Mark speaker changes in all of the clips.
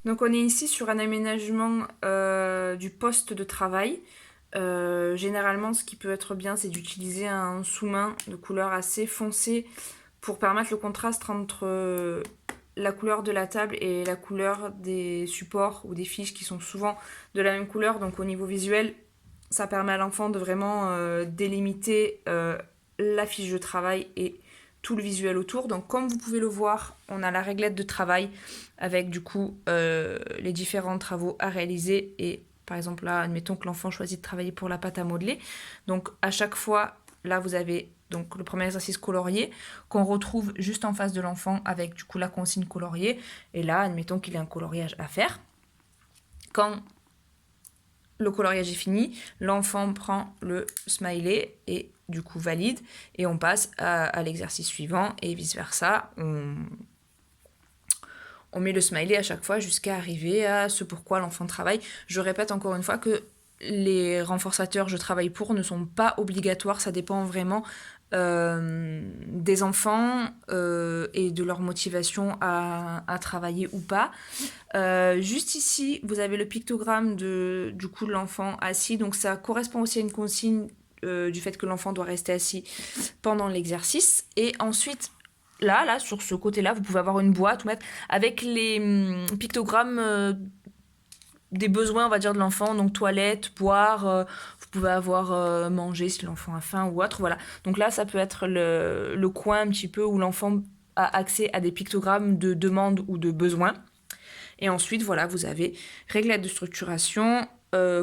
Speaker 1: Donc on est ici sur un aménagement du poste de travail. Généralement, ce qui peut être bien, c'est d'utiliser un sous-main de couleur assez foncée pour permettre le contraste entre la couleur de la table et la couleur des supports ou des fiches qui sont souvent de la même couleur. Donc au niveau visuel, ça permet à l'enfant de vraiment délimiter la fiche de travail et tout le visuel autour. Donc comme vous pouvez le voir, on a la réglette de travail avec du coup les différents travaux à réaliser. Et par exemple là, admettons que l'enfant choisit de travailler pour la pâte à modeler. Donc à chaque fois, là vous avez donc le premier exercice colorié qu'on retrouve juste en face de l'enfant avec du coup la consigne coloriée. Et là, admettons qu'il y a un coloriage à faire. Quand le coloriage est fini, l'enfant prend le smiley et du coup valide et on passe à l'exercice suivant et vice versa. On met le smiley à chaque fois jusqu'à arriver à ce pourquoi l'enfant travaille. Je répète encore une fois que les renforçateurs je travaille pour ne sont pas obligatoires, ça dépend vraiment des enfants et de leur motivation à travailler ou pas. Juste ici, vous avez le pictogramme du coup de l'enfant assis, donc ça correspond aussi à une consigne du fait que l'enfant doit rester assis pendant l'exercice. Et ensuite, là, sur ce côté-là, vous pouvez avoir une boîte ou mettre avec les pictogrammes des besoins, on va dire, de l'enfant, donc toilette, boire, vous pouvez avoir manger si l'enfant a faim ou autre, voilà. Donc là, ça peut être le coin un petit peu où l'enfant a accès à des pictogrammes de demande ou de besoin. Et ensuite, voilà, vous avez réglette de structuration,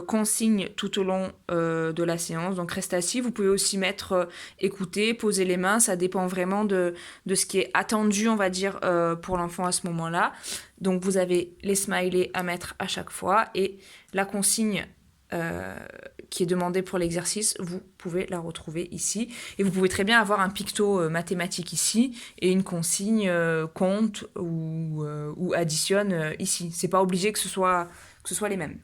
Speaker 1: consigne tout au long de la séance. Donc restez assis. Vous pouvez aussi mettre écouter, poser les mains. Ça dépend vraiment de ce qui est attendu, on va dire, pour l'enfant à ce moment-là. Donc vous avez les smileys à mettre à chaque fois et la consigne euh, qui est demandée pour l'exercice, vous pouvez la retrouver ici. Et vous pouvez très bien avoir un picto mathématique ici et une consigne compte ou additionne ici. C'est pas obligé que ce soit les mêmes.